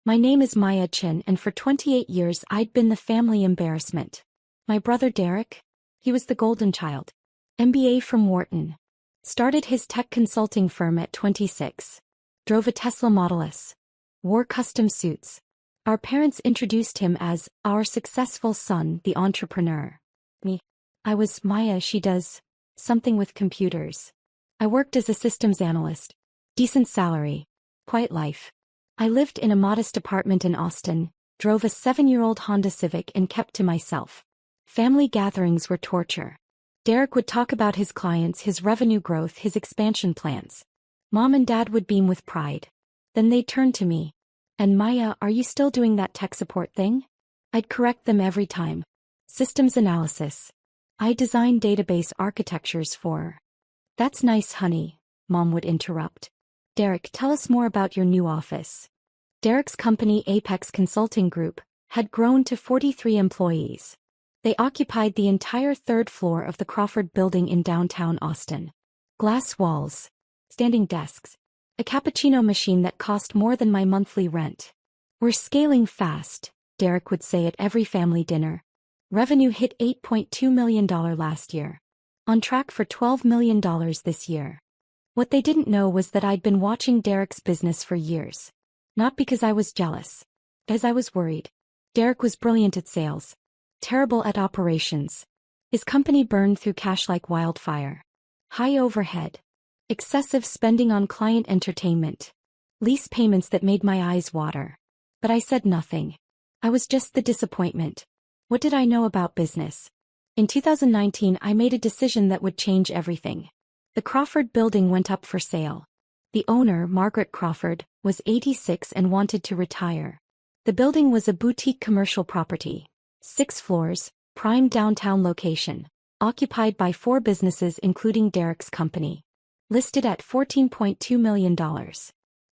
My name is Maya Chin, and for 28 years I'd been the family embarrassment. My brother Derek? He was the golden child. MBA from Wharton. Started his tech consulting firm at 26. Drove a Tesla Model S. Wore custom suits. Our parents introduced him as our successful son, the entrepreneur. Me. I was Maya. She does something with computers. I worked as a systems analyst. Decent salary. Quiet life. I lived in a modest apartment in Austin, drove a 7-year-old Honda Civic and kept to myself. Family gatherings were torture. Derek would talk about his clients, his revenue growth, his expansion plans. Mom and Dad would beam with pride. Then they'd turn to me. And Maya, are you still doing that tech support thing? I'd correct them every time. Systems analysis. I designed database architectures for. That's nice, honey, Mom would interrupt. Derek, tell us more about your new office. Derek's company, Apex Consulting Group, had grown to 43 employees. They occupied the entire third floor of the Crawford Building in downtown Austin. Glass walls. Standing desks. A cappuccino machine that cost more than my monthly rent. We're scaling fast, Derek would say at every family dinner. Revenue hit $8.2 million last year. On track for $12 million this year. What they didn't know was that I'd been watching Derek's business for years. Not because I was jealous. Because I was worried. Derek was brilliant at sales. Terrible at operations. His company burned through cash like wildfire. High overhead. Excessive spending on client entertainment. Lease payments that made my eyes water. But I said nothing. I was just the disappointment. What did I know about business? In 2019 I made a decision that would change everything. The Crawford Building went up for sale. The owner, Margaret Crawford, was 86 and wanted to retire. The building was a boutique commercial property. 6 floors, prime downtown location. Occupied by 4 businesses including Derek's company. Listed at $14.2 million.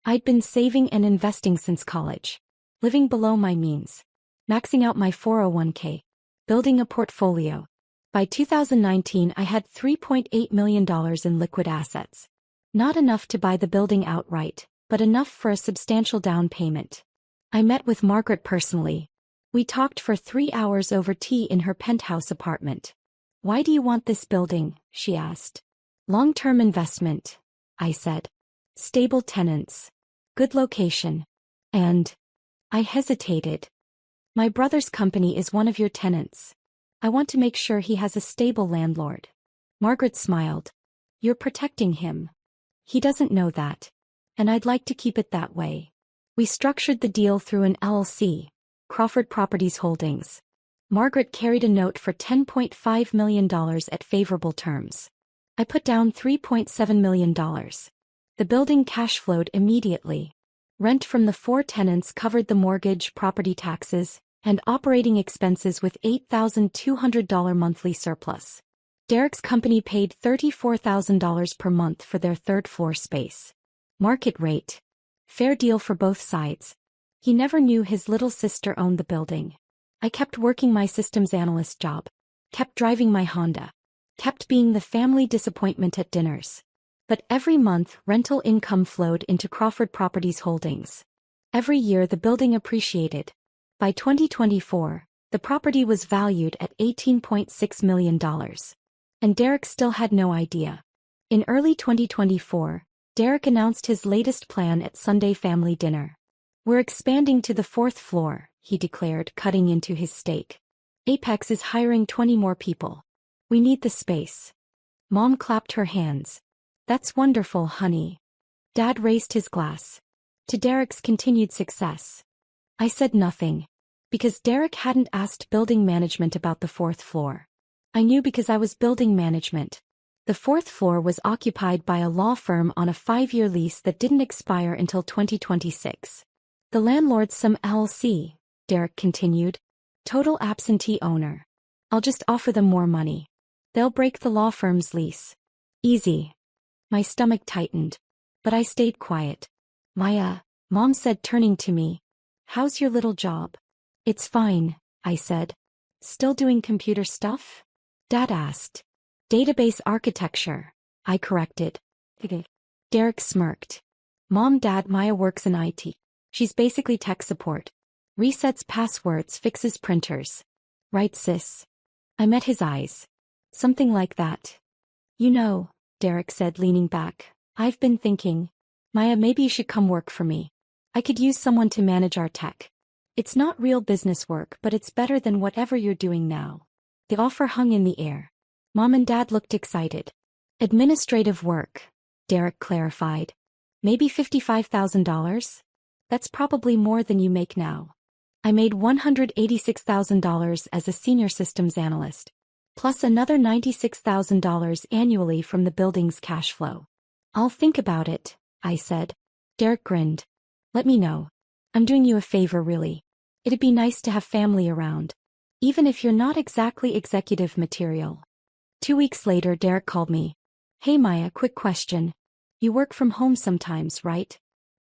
I'd been saving and investing since college. Living below my means. Maxing out my 401k. Building a portfolio. By 2019 I had $3.8 million in liquid assets. Not enough to buy the building outright, but enough for a substantial down payment. I met with Margaret personally. We talked for 3 hours over tea in her penthouse apartment. Why do you want this building? She asked. Long-term investment, I said. Stable tenants. Good location. And I hesitated. My brother's company is one of your tenants. I want to make sure he has a stable landlord. Margaret smiled. You're protecting him. He doesn't know that. And I'd like to keep it that way. We structured the deal through an LLC, Crawford Properties Holdings. Margaret carried a note for $10.5 million at favorable terms. I put down $3.7 million. The building cash flowed immediately. Rent from the 4 tenants covered the mortgage, property taxes, and operating expenses with $8,200 monthly surplus. Derek's company paid $34,000 per month for their third floor space. Market rate. Fair deal for both sides. He never knew his little sister owned the building. I kept working my systems analyst job. Kept driving my Honda. Kept being the family disappointment at dinners. But every month rental income flowed into Crawford Properties Holdings. Every year the building appreciated. By 2024, the property was valued at $18.6 million. And Derek still had no idea. In early 2024, Derek announced his latest plan at Sunday family dinner. We're expanding to the 4th floor, he declared, cutting into his steak. Apex is hiring 20 more people. We need the space. Mom clapped her hands. That's wonderful, honey. Dad raised his glass. To Derek's continued success. I said nothing. Because Derek hadn't asked building management about the 4th floor. I knew because I was building management. The 4th floor was occupied by a law firm on a 5-year lease that didn't expire until 2026. The landlord's some LLC, Derek continued. Total absentee owner. I'll just offer them more money. They'll break the law firm's lease. Easy. My stomach tightened. But I stayed quiet. Maya, Mom said, turning to me. How's your little job? It's fine, I said. Still doing computer stuff? Dad asked. Database architecture, I corrected. Derek smirked. Mom, Dad, Maya works in IT. She's basically tech support. Resets passwords, fixes printers. Right, sis? I met his eyes. Something like that. You know, Derek said, leaning back, I've been thinking. Maya, maybe you should come work for me. I could use someone to manage our tech. It's not real business work, but it's better than whatever you're doing now. The offer hung in the air. Mom and Dad looked excited. Administrative work, Derek clarified. Maybe $55,000? That's probably more than you make now. I made $186,000 as a senior systems analyst, plus another $96,000 annually from the building's cash flow. I'll think about it, I said. Derek grinned. Let me know. I'm doing you a favor, really. It'd be nice to have family around, even if you're not exactly executive material. 2 weeks later, Derek called me. Hey Maya, quick question. You work from home sometimes, right?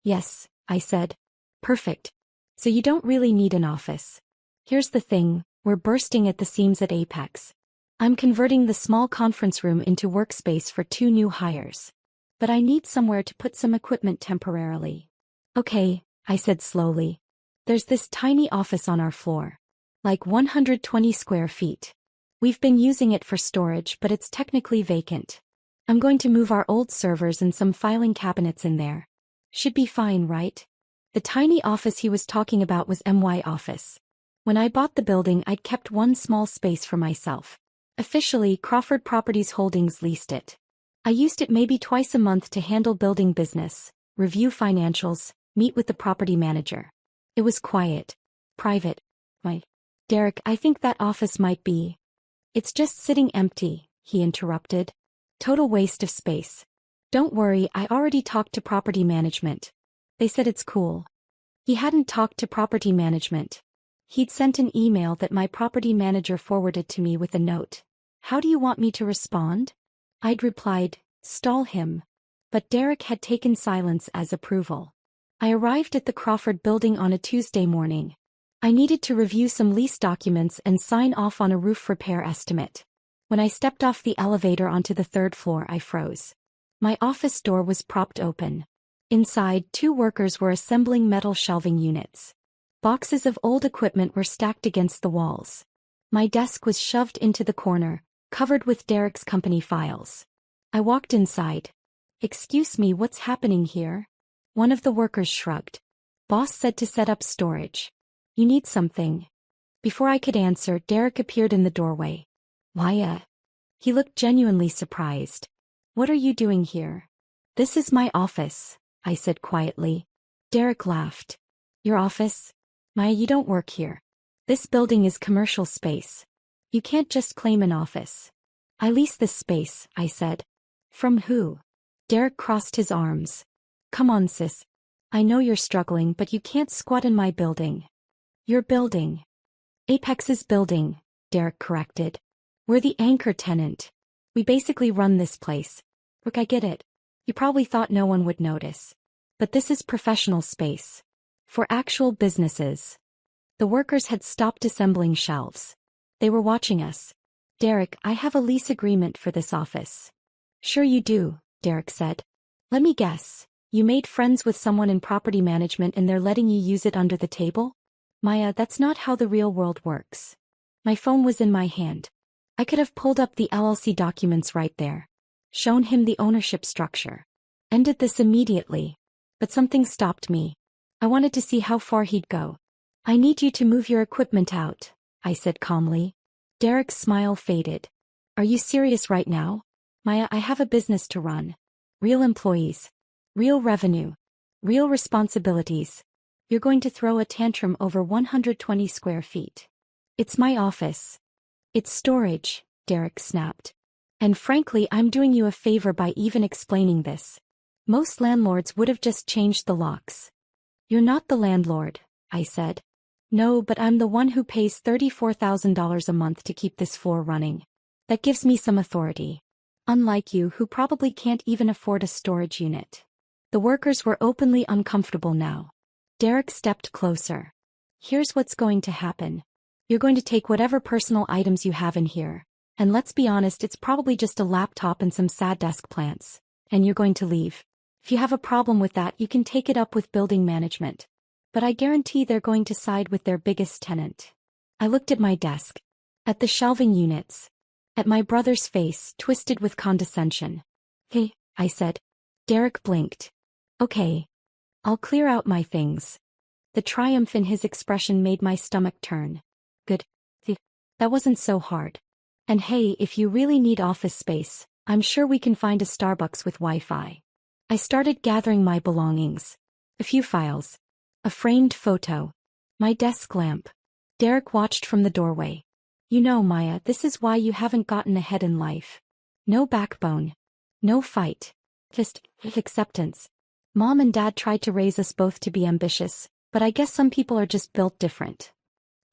Yes, I said. Perfect. So you don't really need an office. Here's the thing, we're bursting at the seams at Apex. I'm converting the small conference room into workspace for 2 new hires. But I need somewhere to put some equipment temporarily. Okay, I said slowly. There's this tiny office on our floor. Like 120 square feet. We've been using it for storage, but it's technically vacant. I'm going to move our old servers and some filing cabinets in there. Should be fine, right? The tiny office he was talking about was my office. When I bought the building, I'd kept one small space for myself. Officially, Crawford Properties Holdings leased it. I used it maybe twice a month to handle building business, review financials, meet with the property manager. It was quiet. Private. Derek, I think that office might be. It's just sitting empty, he interrupted. Total waste of space. Don't worry, I already talked to property management. They said it's cool. He hadn't talked to property management. He'd sent an email that my property manager forwarded to me with a note. How do you want me to respond? I'd replied, stall him. But Derek had taken silence as approval. I arrived at the Crawford building on a Tuesday morning. I needed to review some lease documents and sign off on a roof repair estimate. When I stepped off the elevator onto the 3rd floor, I froze. My office door was propped open. Inside, 2 workers were assembling metal shelving units. Boxes of old equipment were stacked against the walls. My desk was shoved into the corner, covered with Derek's company files. I walked inside. Excuse me, what's happening here? One of the workers shrugged. Boss said to set up storage. You need something. Before I could answer, Derek appeared in the doorway. Maya. He looked genuinely surprised. What are you doing here? This is my office, I said quietly. Derek laughed. Your office? Maya, you don't work here. This building is commercial space. You can't just claim an office. I lease this space, I said. From who? Derek crossed his arms. Come on, sis. I know you're struggling, but you can't squat in my building. Your building. Apex's building, Derek corrected. We're the anchor tenant. We basically run this place. Look, I get it. You probably thought no one would notice. But this is professional space. For actual businesses. The workers had stopped assembling shelves. They were watching us. Derek, I have a lease agreement for this office. Sure you do, Derek said. Let me guess. You made friends with someone in property management and they're letting you use it under the table? Maya, that's not how the real world works. My phone was in my hand. I could have pulled up the LLC documents right there. Shown him the ownership structure. Ended this immediately. But something stopped me. I wanted to see how far he'd go. I need you to move your equipment out, I said calmly. Derek's smile faded. Are you serious right now? Maya, I have a business to run. Real employees. Real revenue. Real responsibilities. You're going to throw a tantrum over 120 square feet. It's my office. It's storage, Derek snapped. And frankly, I'm doing you a favor by even explaining this. Most landlords would have just changed the locks. You're not the landlord, I said. No, but I'm the one who pays $34,000 a month to keep this floor running. That gives me some authority. Unlike you, who probably can't even afford a storage unit. The workers were openly uncomfortable now. Derek stepped closer. Here's what's going to happen. You're going to take whatever personal items you have in here. And let's be honest, it's probably just a laptop and some sad desk plants. And you're going to leave. If you have a problem with that, you can take it up with building management. but I guarantee they're going to side with their biggest tenant. I looked at my desk, at the shelving units, at my brother's face twisted with condescension. Hey, I said. Derek blinked. Okay. I'll clear out my things. The triumph in his expression made my stomach turn. Good. That wasn't so hard. And hey, if you really need office space, I'm sure we can find a Starbucks with Wi-Fi. I started gathering my belongings. A few files. A framed photo. My desk lamp. Derek watched from the doorway. You know, Maya, this is why you haven't gotten ahead in life. No backbone. No fight. Just acceptance. Mom and Dad tried to raise us both to be ambitious, but I guess some people are just built different.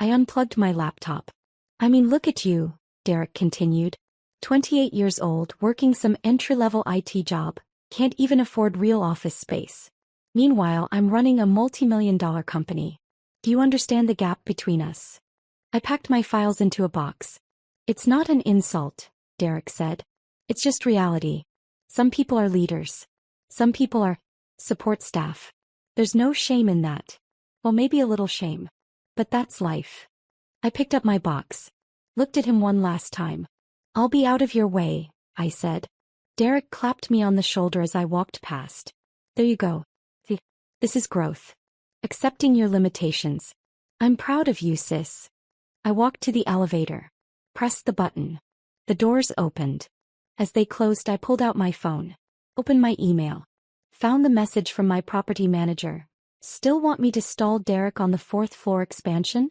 I unplugged my laptop. I mean, look at you, Derek continued. 28 years old, working some entry-level IT job, can't even afford real office space. Meanwhile, I'm running a multi-million-dollar company. Do you understand the gap between us? I packed my files into a box. It's not an insult, Derek said. It's just reality. Some people are leaders. Some people are support staff. There's no shame in that. Well, maybe a little shame. But that's life. I picked up my box. Looked at him one last time. I'll be out of your way, I said. Derek clapped me on the shoulder as I walked past. There you go. This is growth. Accepting your limitations. I'm proud of you, sis. I walked to the elevator. Pressed the button. The doors opened. As they closed, I pulled out my phone. Opened my email. Found the message from my property manager. Still want me to stall Derek on the 4th floor expansion?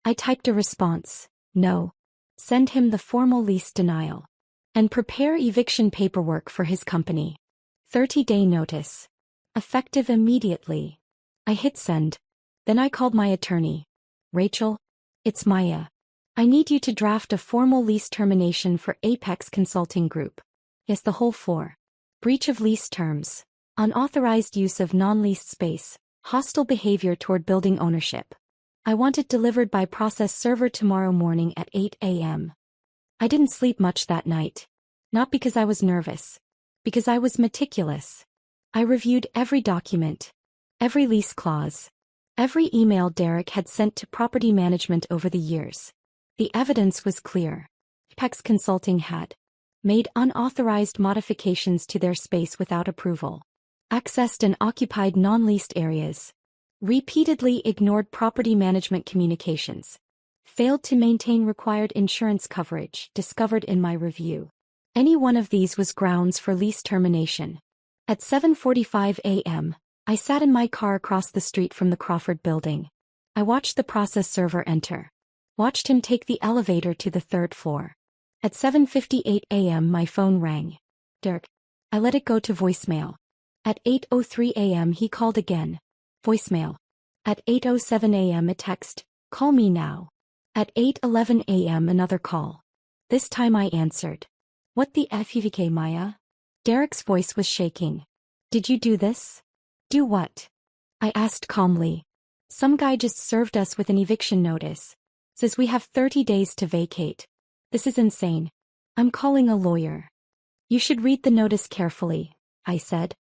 I typed a response. No. Send him the formal lease denial. And prepare eviction paperwork for his company. 30-day notice. Effective immediately. I hit send. Then I called my attorney. Rachel, it's Maya. I need you to draft a formal lease termination for Apex Consulting Group. Yes, the whole floor. Breach of lease terms. Unauthorized use of non-leased space. Hostile behavior toward building ownership. I want it delivered by process server tomorrow morning at 8 a.m. I didn't sleep much that night. Not because I was nervous. Because I was meticulous. I reviewed every document. Every lease clause. Every email Derek had sent to property management over the years. The evidence was clear. Apex Consulting had made unauthorized modifications to their space without approval. Accessed and occupied non-leased areas. Repeatedly ignored property management communications. Failed to maintain required insurance coverage discovered in my review. Any one of these was grounds for lease termination. At 7:45 a.m., I sat in my car across the street from the Crawford building. I watched the process server enter. Watched him take the elevator to the 3rd floor. At 7:58 a.m. my phone rang. Derek. I let it go to voicemail. At 8:03 a.m. he called again. Voicemail. At 8:07 a.m. a text, call me now. At 8:11 a.m. another call. This time I answered. What the FVK, Maya? Derek's voice was shaking. Did you do this? Do what? I asked calmly. Some guy just served us with an eviction notice. Says we have 30 days to vacate. This is insane. I'm calling a lawyer. You should read the notice carefully, I said.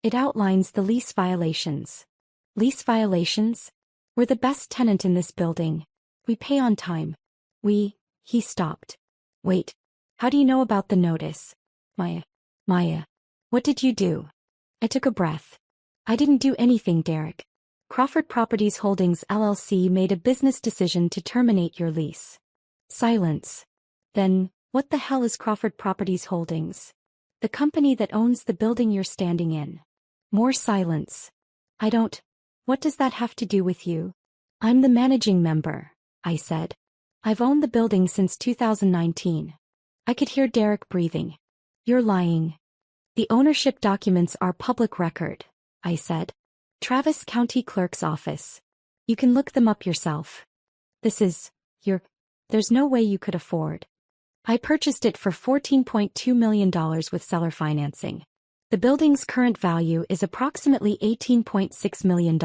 It outlines the lease violations. Lease violations? We're the best tenant in this building. We pay on time. He stopped. Wait. How do you know about the notice? Maya. What did you do? I took a breath. I didn't do anything, Derek. Crawford Properties Holdings LLC made a business decision to terminate your lease. Silence. Then, what the hell is Crawford Properties Holdings? The company that owns the building you're standing in. More silence. What does that have to do with you? I'm the managing member, I said. I've owned the building since 2019. I could hear Derek breathing. You're lying. The ownership documents are public record, I said. Travis County Clerk's Office. You can look them up yourself. There's no way you could afford. I purchased it for $14.2 million with seller financing. The building's current value is approximately $18.6 million.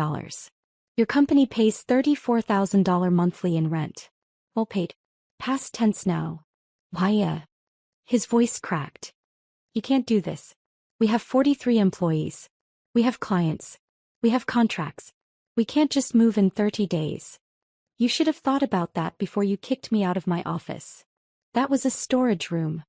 Your company pays $34,000 monthly in rent. Well paid. Past tense now. Why? His voice cracked. You can't do this. We have 43 employees. We have clients. We have contracts. We can't just move in 30 days. You should have thought about that before you kicked me out of my office. That was a storage room.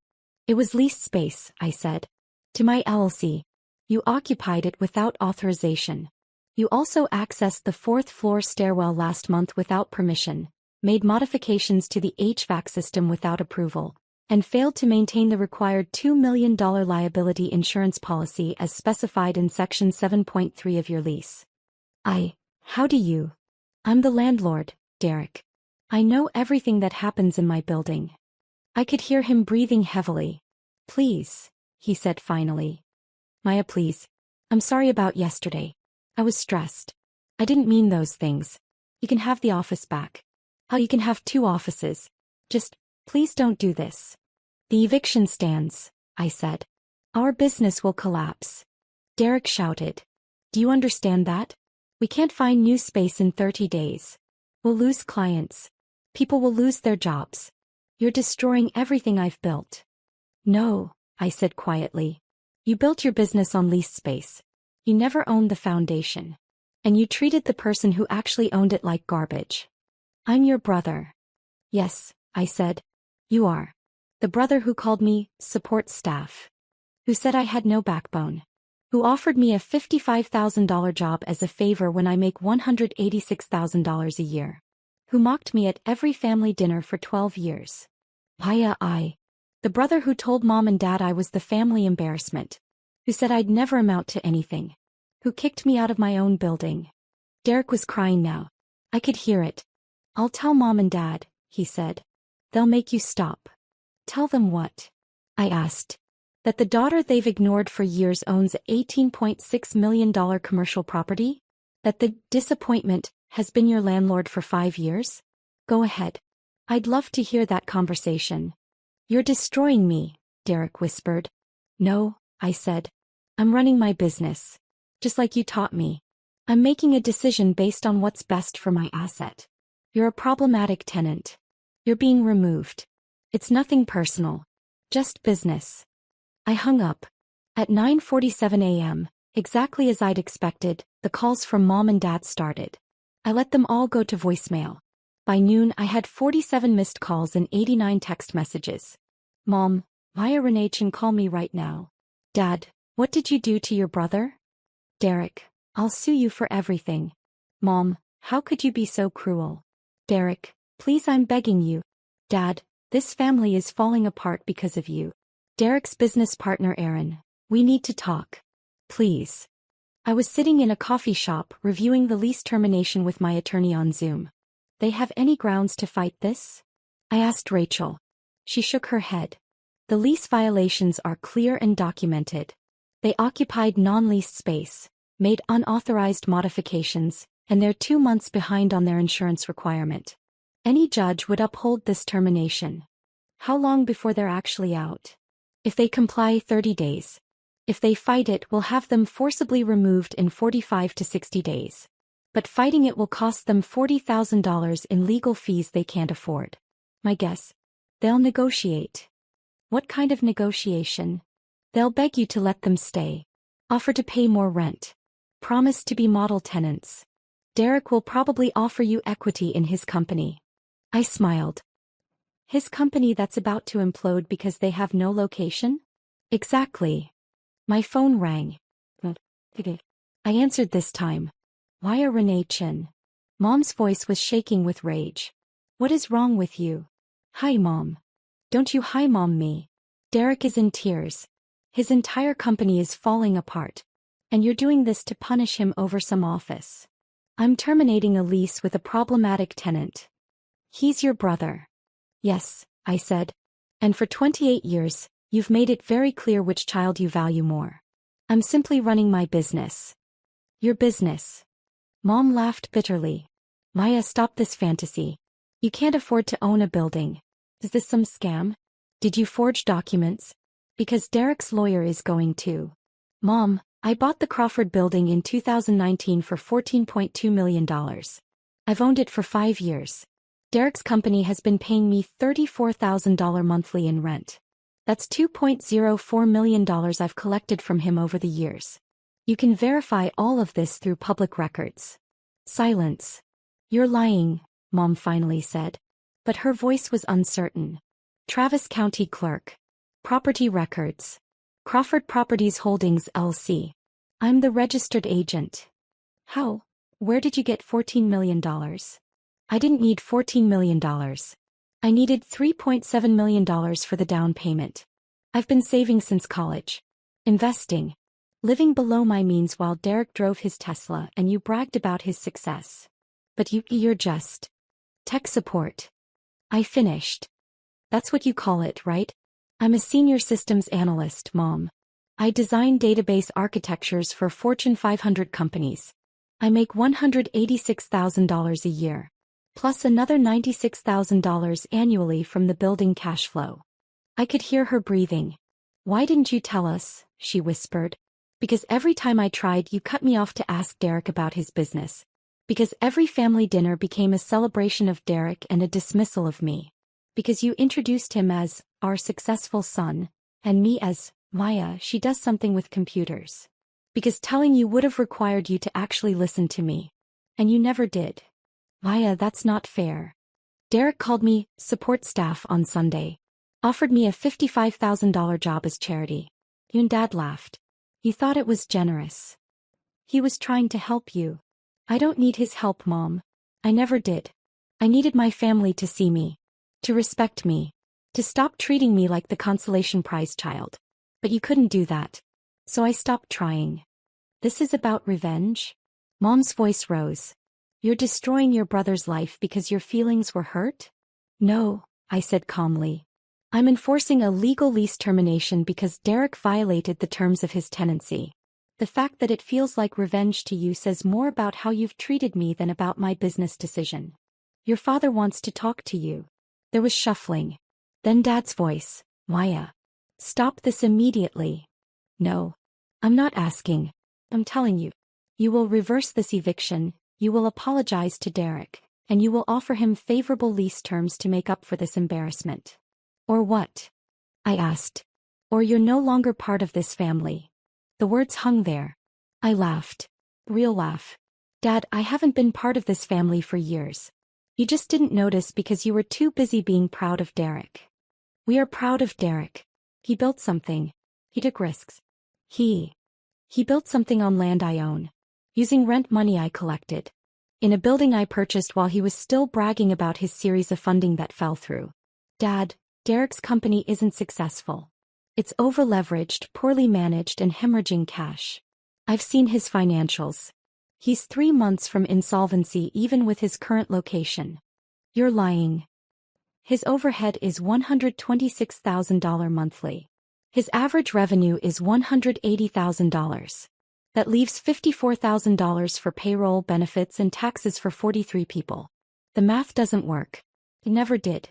It was leased space, I said. To my LLC. You occupied it without authorization. You also accessed the fourth floor stairwell last month without permission, made modifications to the HVAC system without approval, and failed to maintain the required $2 million liability insurance policy as specified in Section 7.3 of your lease. How do you? I'm the landlord, Derek. I know everything that happens in my building. I could hear him breathing heavily. Please, he said finally. Maya, please. I'm sorry about yesterday. I was stressed. I didn't mean those things. You can have the office back. You can have 2 offices. Just, please don't do this. The eviction stands, I said. Our business will collapse. Derek shouted. Do you understand that? We can't find new space in 30 days. We'll lose clients. People will lose their jobs. You're destroying everything I've built. No, I said quietly. You built your business on leased space. You never owned the foundation. And you treated the person who actually owned it like garbage. I'm your brother. Yes, I said. You are. The brother who called me support staff. Who said I had no backbone. Who offered me a $55,000 job as a favor when I make $186,000 a year. Who mocked me at every family dinner for 12 years. The brother who told mom and dad I was the family embarrassment. Who said I'd never amount to anything. Who kicked me out of my own building. Derek was crying now. I could hear it. I'll tell mom and dad, he said. They'll make you stop. Tell them what? I asked. That the daughter they've ignored for years owns $18.6 million commercial property? That the disappointment has been your landlord for 5 years? Go ahead. I'd love to hear that conversation. You're destroying me, Derek whispered. No, I said. I'm running my business. Just like you taught me. I'm making a decision based on what's best for my asset. You're a problematic tenant. You're being removed. It's nothing personal. Just business. I hung up. At 9:47 a.m., exactly as I'd expected, the calls from mom and dad started. I let them all go to voicemail. By noon I had 47 missed calls and 89 text messages. Mom, Maya Renachin, call me right now. Dad, what did you do to your brother? Derek, I'll sue you for everything. Mom, how could you be so cruel? Derek, please, I'm begging you. Dad, this family is falling apart because of you. Derek's business partner Aaron, we need to talk. Please. I was sitting in a coffee shop reviewing the lease termination with my attorney on Zoom. They have any grounds to fight this? I asked Rachel. She shook her head. The lease violations are clear and documented. They occupied non-leased space, made unauthorized modifications, and they're 2 months behind on their insurance requirement. Any judge would uphold this termination. How long before they're actually out? If they comply, 30 days. If they fight it, we'll have them forcibly removed in 45 to 60 days. But fighting it will cost them $40,000 in legal fees they can't afford. My guess? They'll negotiate. What kind of negotiation? They'll beg you to let them stay. Offer to pay more rent. Promise to be model tenants. Derek will probably offer you equity in his company. I smiled. His company that's about to implode because they have no location? Exactly. My phone rang. I answered this time. Maya Renachin. Mom's voice was shaking with rage. What is wrong with you? Hi, Mom. Don't you hi Mom me. Derek is in tears. His entire company is falling apart. And you're doing this to punish him over some office. I'm terminating a lease with a problematic tenant. He's your brother. Yes, I said. And for 28 years, you've made it very clear which child you value more. I'm simply running my business. Your business. Mom laughed bitterly. Maya, stop this fantasy. You can't afford to own a building. Is this some scam? Did you forge documents? Because Derek's lawyer is going to. Mom, I bought the Crawford building in 2019 for $14.2 million. I've owned it for 5 years. Derek's company has been paying me $34,000 monthly in rent. That's $2.04 million I've collected from him over the years. You can verify all of this through public records. Silence. You're lying, Mom finally said. But her voice was uncertain. Travis County Clerk. Property records. Crawford Properties Holdings LC. I'm the registered agent. How? Where did you get $14 million? I didn't need $14 million. I needed $3.7 million for the down payment. I've been saving since college. Investing. Living below my means while Derek drove his Tesla and you bragged about his success. But you're just tech support. I finished. That's what you call it, right? I'm a senior systems analyst, Mom. I design database architectures for Fortune 500 companies. I make $186,000 a year, plus another $96,000 annually from the building cash flow. I could hear her breathing. Why didn't you tell us? She whispered. Because every time I tried, you cut me off to ask Derek about his business. Because every family dinner became a celebration of Derek and a dismissal of me. Because you introduced him as our successful son, and me as Maya, she does something with computers. Because telling you would have required you to actually listen to me. And you never did. Maya, that's not fair. Derek called me support staff on Sunday. Offered me a $55,000 job as charity. You and Dad laughed. He thought it was generous. He was trying to help you. I don't need his help, Mom. I never did. I needed my family to see me. To respect me. To stop treating me like the consolation prize child. But you couldn't do that. So I stopped trying. This is about revenge? Mom's voice rose. You're destroying your brother's life because your feelings were hurt? No, I said calmly. I'm enforcing a legal lease termination because Derek violated the terms of his tenancy. The fact that it feels like revenge to you says more about how you've treated me than about my business decision. Your father wants to talk to you. There was shuffling. Then Dad's voice. Maya. Stop this immediately. No. I'm not asking. I'm telling you. You will reverse this eviction, you will apologize to Derek, and you will offer him favorable lease terms to make up for this embarrassment. Or what? I asked. Or you're no longer part of this family. The words hung there. I laughed. Real laugh. Dad, I haven't been part of this family for years. You just didn't notice because you were too busy being proud of Derek. We are proud of Derek. He built something. He took risks. He built something on land I own. Using rent money I collected. In a building I purchased while he was still bragging about his series of funding that fell through. Dad, Derek's company isn't successful. It's over-leveraged, poorly managed and hemorrhaging cash. I've seen his financials. He's 3 months from insolvency even with his current location. You're lying. His overhead is $126,000 monthly. His average revenue is $180,000. That leaves $54,000 for payroll, benefits and taxes for 43 people. The math doesn't work. It never did.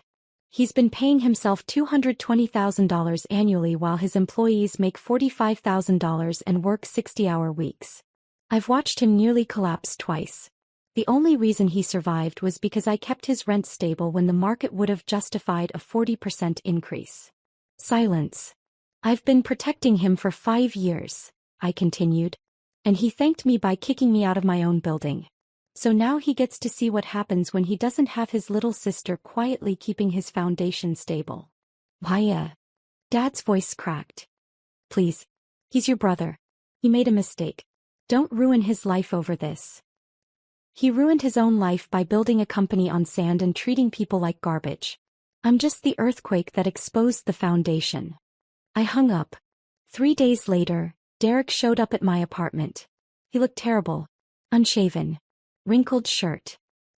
He's been paying himself $220,000 annually while his employees make $45,000 and work 60-hour weeks. I've watched him nearly collapse twice. The only reason he survived was because I kept his rent stable when the market would have justified a 40% increase. Silence. I've been protecting him for 5 years, I continued. And he thanked me by kicking me out of my own building. So now he gets to see what happens when he doesn't have his little sister quietly keeping his foundation stable. Maya. Dad's voice cracked. Please. He's your brother. He made a mistake. Don't ruin his life over this. He ruined his own life by building a company on sand and treating people like garbage. I'm just the earthquake that exposed the foundation. I hung up. 3 days later, Derek showed up at my apartment. He looked terrible. Unshaven. Wrinkled shirt.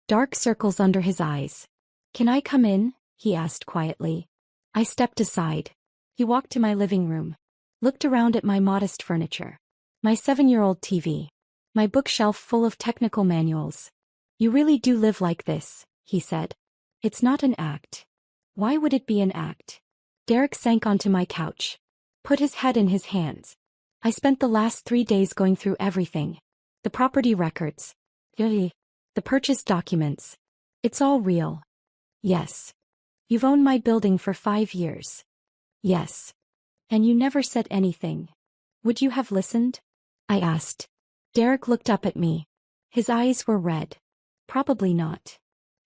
Dark circles under his eyes. Can I come in? He asked quietly. I stepped aside. He walked to my living room. Looked around at my modest furniture. My 7-year-old TV. My bookshelf full of technical manuals. You really do live like this, he said. It's not an act. Why would it be an act? Derek sank onto my couch. Put his head in his hands. I spent the last 3 days going through everything. The property records. The purchase documents. It's all real. Yes. You've owned my building for 5 years. Yes. And you never said anything. Would you have listened? I asked. Derek looked up at me. His eyes were red. Probably not.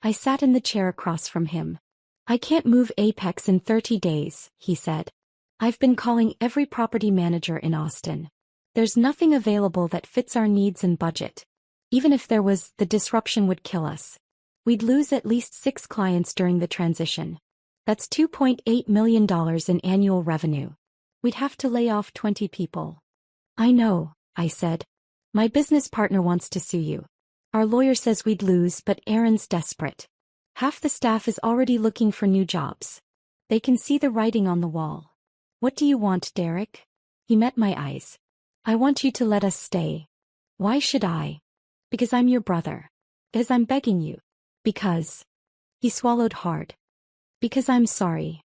I sat in the chair across from him. I can't move Apex in 30 days, he said. I've been calling every property manager in Austin. There's nothing available that fits our needs and budget. Even if there was, the disruption would kill us. We'd lose at least 6 clients during the transition. That's $2.8 million in annual revenue. We'd have to lay off 20 people. I know, I said. My business partner wants to sue you. Our lawyer says we'd lose, but Aaron's desperate. Half the staff is already looking for new jobs. They can see the writing on the wall. What do you want, Derek? He met my eyes. I want you to let us stay. Why should I? Because I'm your brother. Because I'm begging you. Because. He swallowed hard. Because I'm sorry.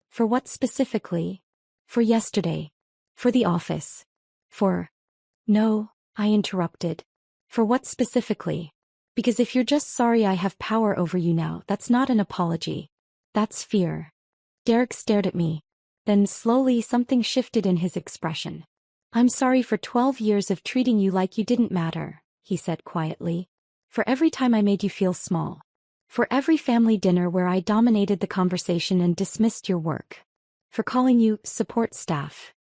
For what specifically? For yesterday. For the office. For. No, I interrupted. For what specifically? Because if you're just sorry I have power over you now, that's not an apology. That's fear. Derek stared at me. Then slowly something shifted in his expression. I'm sorry for 12 years of treating you like you didn't matter, he said quietly. For every time I made you feel small. For every family dinner where I dominated the conversation and dismissed your work. For calling you support staff.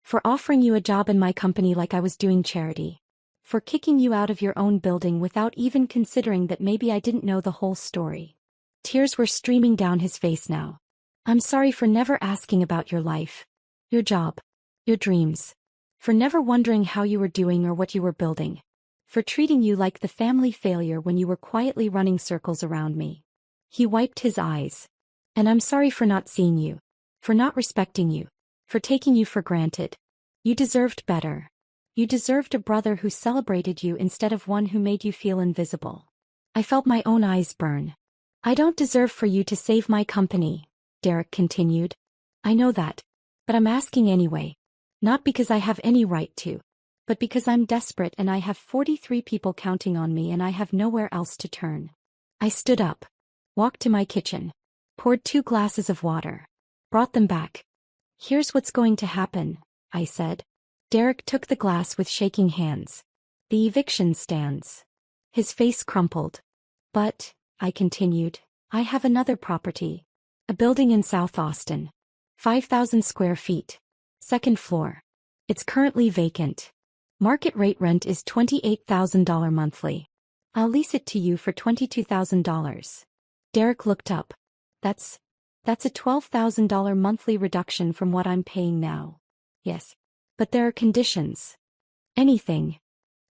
For offering you a job in my company like I was doing charity. For kicking you out of your own building without even considering that maybe I didn't know the whole story. Tears were streaming down his face now. I'm sorry for never asking about your life. Your job. Your dreams. For never wondering how you were doing or what you were building. For treating you like the family failure when you were quietly running circles around me. He wiped his eyes. And I'm sorry for not seeing you. For not respecting you. For taking you for granted. You deserved better. You deserved a brother who celebrated you instead of one who made you feel invisible. I felt my own eyes burn. I don't deserve for you to save my company, Derek continued. I know that. But I'm asking anyway. Not because I have any right to. But because I'm desperate and I have 43 people counting on me and I have nowhere else to turn. I stood up. Walked to my kitchen. Poured 2 glasses of water. Brought them back. Here's what's going to happen, I said. Derek took the glass with shaking hands. The eviction stands. His face crumpled. But, I continued, I have another property. A building in South Austin. 5,000 square feet. 2nd floor. It's currently vacant. Market rate rent is $28,000 monthly. I'll lease it to you for $22,000. Derek looked up. That's a $12,000 monthly reduction from what I'm paying now. Yes. But there are conditions. Anything.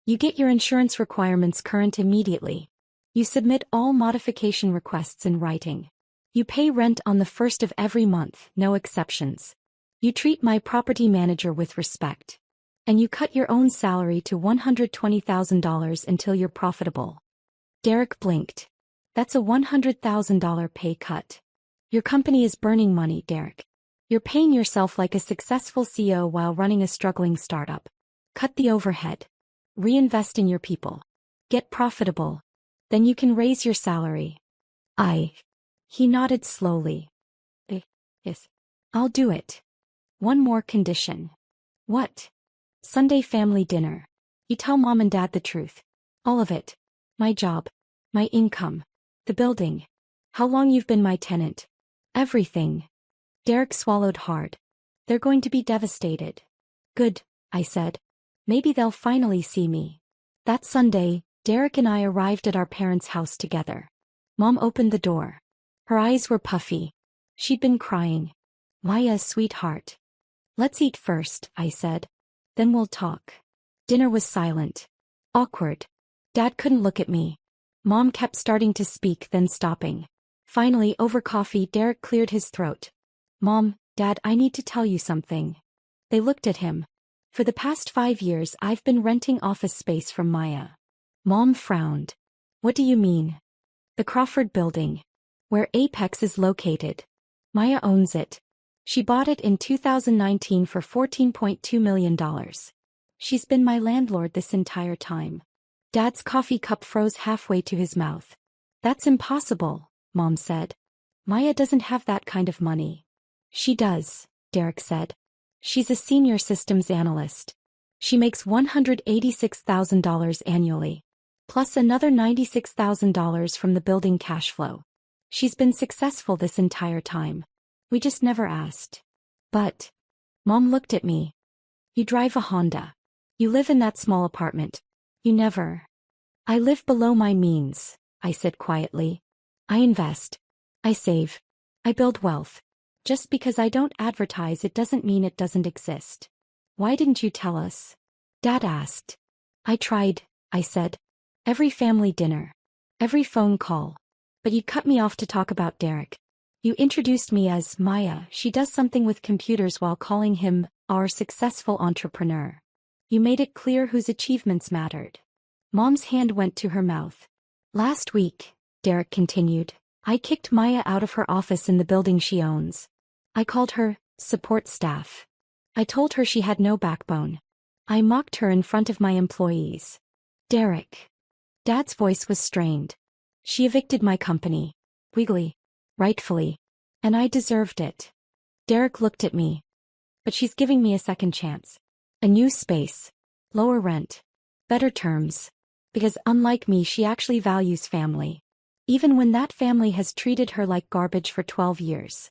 You get your insurance requirements current immediately. You submit all modification requests in writing. You pay rent on the 1st of every month, no exceptions. You treat my property manager with respect. And you cut your own salary to $120,000 until you're profitable. Derek blinked. That's a $100,000 pay cut. Your company is burning money, Derek. You're paying yourself like a successful CEO while running a struggling startup. Cut the overhead. Reinvest in your people. Get profitable. Then you can raise your salary. He nodded slowly. Yes. I'll do it. One more condition. What? Sunday family dinner. You tell mom and dad the truth. All of it. My job. My income. The building. How long you've been my tenant. Everything. Derek swallowed hard. They're going to be devastated. Good, I said. Maybe they'll finally see me. That Sunday, Derek and I arrived at our parents' house together. Mom opened the door. Her eyes were puffy. She'd been crying. Maya, sweetheart. Let's eat first, I said. Then we'll talk. Dinner was silent. Awkward. Dad couldn't look at me. Mom kept starting to speak, then stopping. Finally, over coffee, Derek cleared his throat. Mom, Dad, I need to tell you something. They looked at him. For the past 5 years, I've been renting office space from Maya. Mom frowned. What do you mean? The Crawford building. Where Apex is located. Maya owns it. She bought it in 2019 for $14.2 million. She's been my landlord this entire time. Dad's coffee cup froze halfway to his mouth. That's impossible, Mom said. Maya doesn't have that kind of money. She does, Derek said. She's a senior systems analyst. She makes $186,000 annually. plus another $96,000 from the building cash flow. She's been successful this entire time. We just never asked. But, Mom looked at me. You drive a Honda. You live in that small apartment. You never. I live below my means, I said quietly. I invest. I save. I build wealth. Just because I don't advertise it doesn't mean it doesn't exist. Why didn't you tell us? Dad asked. I tried, I said. Every family dinner. Every phone call. But you cut me off to talk about Derek. You introduced me as Maya. She does something with computers while calling him our successful entrepreneur. You made it clear whose achievements mattered. Mom's hand went to her mouth. Last week, Derek continued, I kicked Maya out of her office in the building she owns. I called her support staff. I told her she had no backbone. I mocked her in front of my employees. Derek. Dad's voice was strained. She evicted my company. Wiggly. Rightfully. And I deserved it. Derek looked at me. But she's giving me a second chance. A new space. Lower rent. Better terms. Because unlike me, she actually values family. Even when that family has treated her like garbage for 12 years.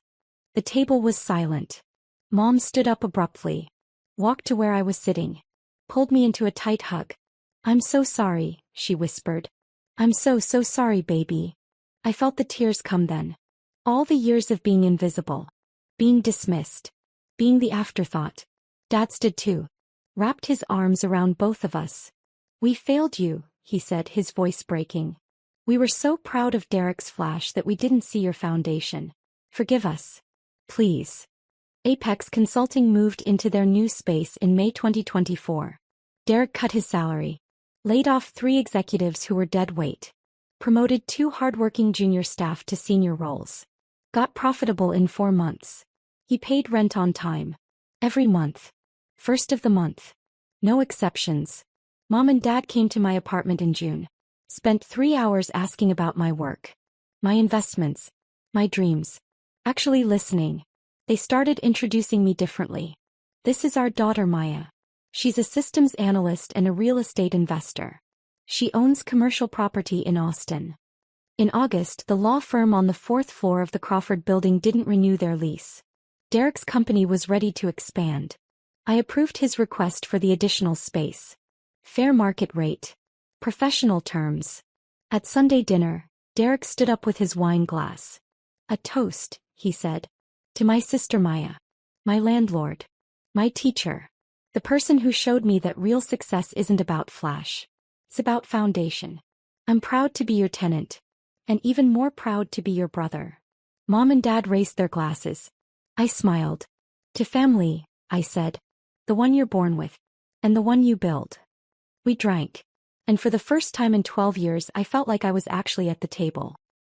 The table was silent. Mom stood up abruptly. Walked to where I was sitting. Pulled me into a tight hug. I'm so sorry, she whispered. I'm so sorry, baby. I felt the tears come then. All the years of being invisible. Being dismissed. Being the afterthought. Dad stood too. Wrapped his arms around both of us. We failed you, he said, his voice breaking. We were so proud of Derek's flash that we didn't see your foundation. Forgive us. Please. Apex Consulting moved into their new space in May 2024. Derek cut his salary. Laid off 3 executives who were dead weight. Promoted 2 hardworking junior staff to senior roles. Got profitable in 4 months. He paid rent on time. Every month. First of the month. No exceptions. Mom and Dad came to my apartment in June. Spent 3 hours asking about my work. My investments. My dreams. Actually listening. They started introducing me differently. This is our daughter Maya. She's a systems analyst and a real estate investor. She owns commercial property in Austin. In August, the law firm on the 4th floor of the Crawford building didn't renew their lease. Derek's company was ready to expand. I approved his request for the additional space. Fair market rate. Professional terms. At Sunday dinner, Derek stood up with his wine glass. A toast, he said. To my sister Maya. My landlord. My teacher. The person who showed me that real success isn't about flash. It's about foundation. I'm proud to be your tenant. And even more proud to be your brother. Mom and Dad raised their glasses. I smiled. To family, I said. The one you're born with. And the one you build. We drank. And for the first time in 12 years I felt like I was actually at the table.